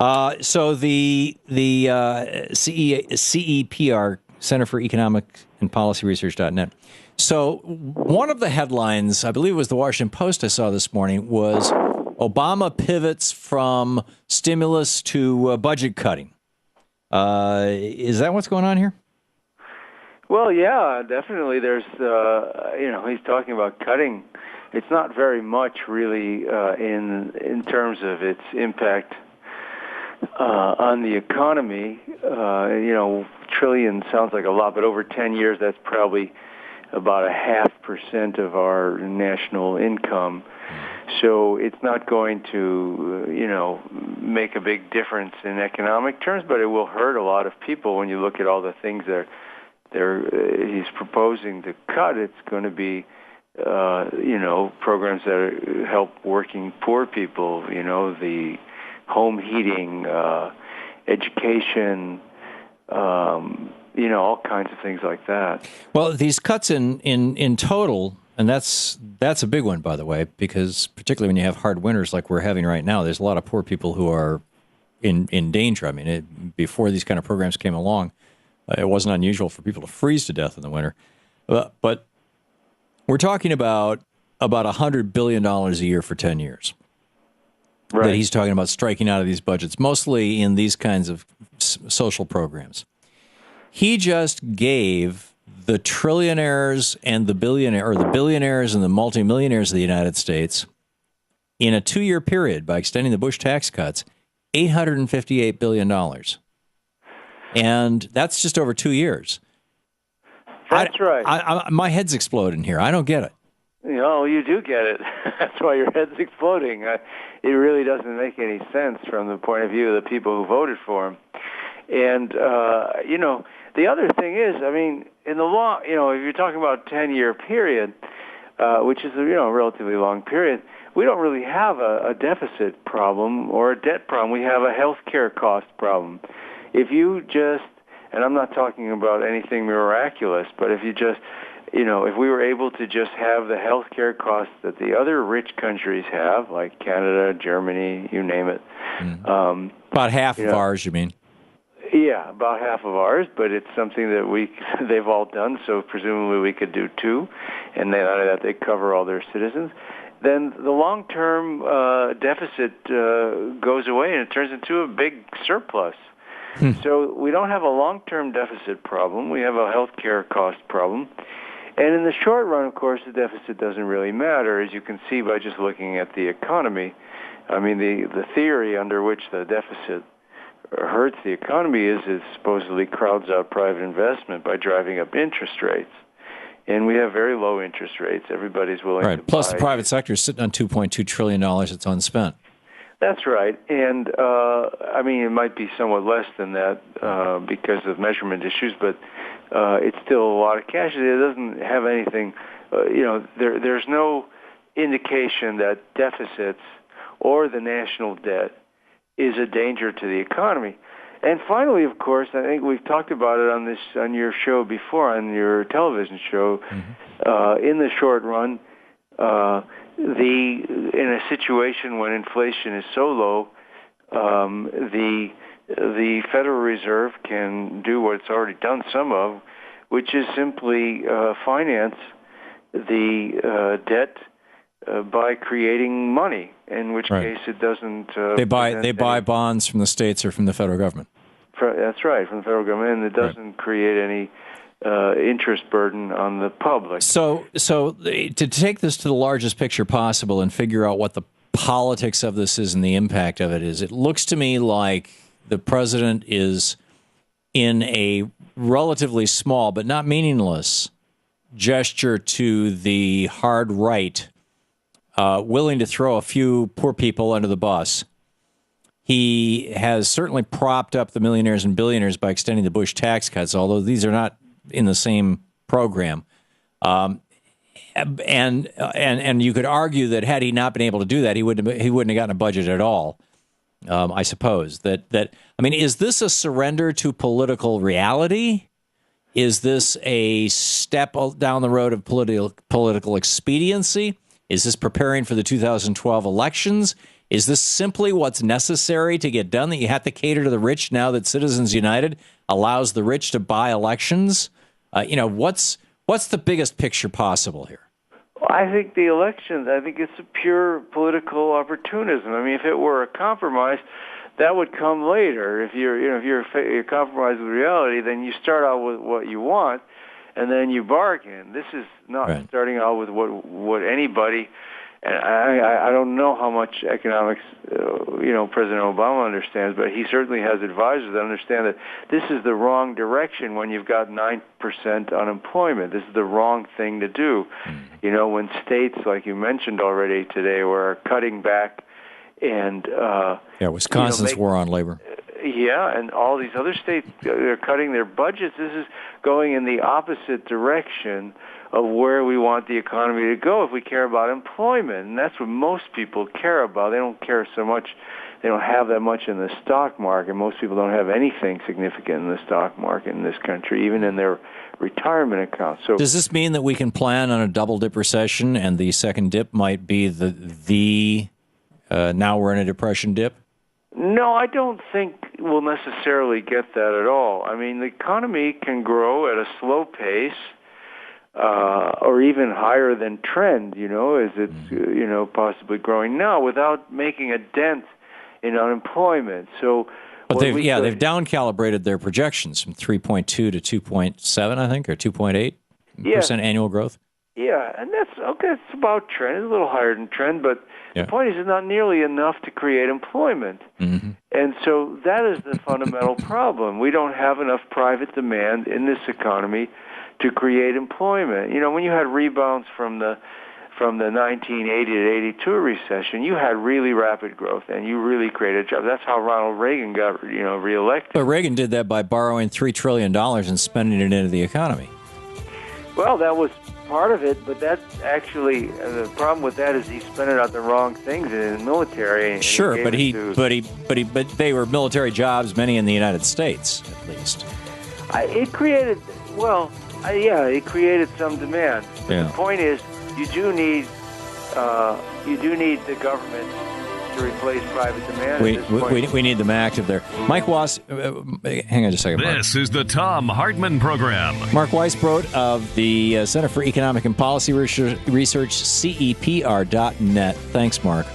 So the CEPR, Center for Economic and Policy Research.net. So one of the headlines, I believe it was the Washington Post I saw this morning, was Obama pivots from stimulus to budget cutting. Is that what's going on here? Well, yeah, definitely. There's, he's talking about cutting. It's not very much really in terms of its impact on the economy. Trillion sounds like a lot, but over 10 years, that's probably about 0.5% of our national income. So it's not going to, make a big difference in economic terms, but it will hurt a lot of people when you look at all the things that he's proposing to cut. It's going to be, programs that help working poor people, the home heating, education, all kinds of things like that. Well, these cuts in total, and that's a big one, by the way, because particularly when you have hard winters like we're having right now, there's a lot of poor people who are in danger. I mean, before these kind of programs came along, it wasn't unusual for people to freeze to death in the winter. But we're talking about $100 billion a year for 10 years. Right. That he's talking about striking out of these budgets, mostly in these kinds of social programs. He just gave the trillionaires and the billionaires and the multimillionaires of the United States, in a 2-year period, by extending the Bush tax cuts, $858 billion. And that's just over 2 years. That's right. My head's exploding here. I don't get it. You do get it. That's why your head's exploding. It really doesn't make any sense from the point of view of the people who voted for him. And, the other thing is, in the law, if you're talking about a 10-year period, which is, a relatively long period, we don't really have a deficit problem or a debt problem. We have a health care cost problem. If you just, and I'm not talking about anything miraculous, but if you just, if we were able to just have the health care costs that the other rich countries have, like Canada, Germany, you name it. About half of ours, you mean? Yeah, about half of ours, but it's something that they've all done, so presumably we could do too, and then out of that they cover all their citizens. Then the long-term deficit goes away and it turns into a big surplus. So we don't have a long-term deficit problem. We have a health care cost problem. And in the short run, of course, the deficit doesn't really matter, as you can see by just looking at the economy. The theory under which the deficit hurts the economy is it supposedly crowds out private investment by driving up interest rates. And we have very low interest rates. Everybody's willing to buy. Plus the private sector is sitting on $2.2 trillion that's unspent. That's right. And, it might be somewhat less than that because of measurement issues, but it's still a lot of cash. It doesn't have anything, there's no indication that deficits or the national debt is a danger to the economy. And finally, of course, I think we've talked about it on your show before, on your television show. In the short run, in a situation when inflation is so low, the Federal Reserve can do what it's already done some of, which is simply finance the debt by creating money. In which case, it doesn't. They buy bonds from the states or from the federal government. That's right, from the federal government, and it doesn't create any interest burden on the public. So to take this to the largest picture possible and figure out what the politics of this is and the impact of it is, it looks to me like the president is in a relatively small but not meaningless gesture to the hard right, willing to throw a few poor people under the bus. He has certainly propped up the millionaires and billionaires by extending the Bush tax cuts, although these are not in the same program. And you could argue that had he not been able to do that, he wouldn't have gotten a budget at all. I suppose is this a surrender to political reality? Is this a step down the road of political expediency? Is this preparing for the 2012 elections? Is this simply what's necessary to get done, that you have to cater to the rich now that Citizens United allows the rich to buy elections? What's the biggest picture possible here? I think the elections, I think it's a pure political opportunism. I mean, if it were a compromise, that would come later. If you're compromised with reality, then you start out with what you want, and then you bargain. This is not starting out with what anybody. And I don't know how much economics, President Obama understands, but he certainly has advisors that understand that this is the wrong direction when you've got 9% unemployment. This is the wrong thing to do. When states, like you mentioned already today, were cutting back and Wisconsin's war on labor. Yeah, and all these other states are cutting their budgets. This is going in the opposite direction of where we want the economy to go if we care about employment. And that's what most people care about. They don't care so much. They don't have that much in the stock market. Most people don't have anything significant in the stock market in this country, even in their retirement accounts. So, does this mean that we can plan on a double-dip recession, and the second dip might be the now we're in a depression dip? No, I don't think we'll necessarily get that at all. I mean, the economy can grow at a slow pace, or even higher than trend, as it's, possibly growing now without making a dent in unemployment. So, but they've down-calibrated their projections from 3.2 to 2.7, I think, or 2.8% annual growth. Yeah, and that's okay. It's about trend. It's a little higher than trend, but the point is, it's not nearly enough to create employment. Mm-hmm. And so that is the fundamental problem. We don't have enough private demand in this economy to create employment. When you had rebounds from the 1980 to 82 recession, you had really rapid growth, and you really created jobs. That's how Ronald Reagan got reelected. But Reagan did that by borrowing $3 trillion and spending it into the economy. Well, that was part of it, but that's actually the problem with that is he spent it on the wrong things in the military. Sure, but they were military jobs, many in the United States, at least. It created some demand. But the point is, you do need the government to replace private demand. We need them active there. Mike Weiss, hang on just a second. Mark. This is the Thom Hartmann Program. Mark Weisbrot of the Center for Economic and Policy Research, CEPR.net. Thanks, Mark.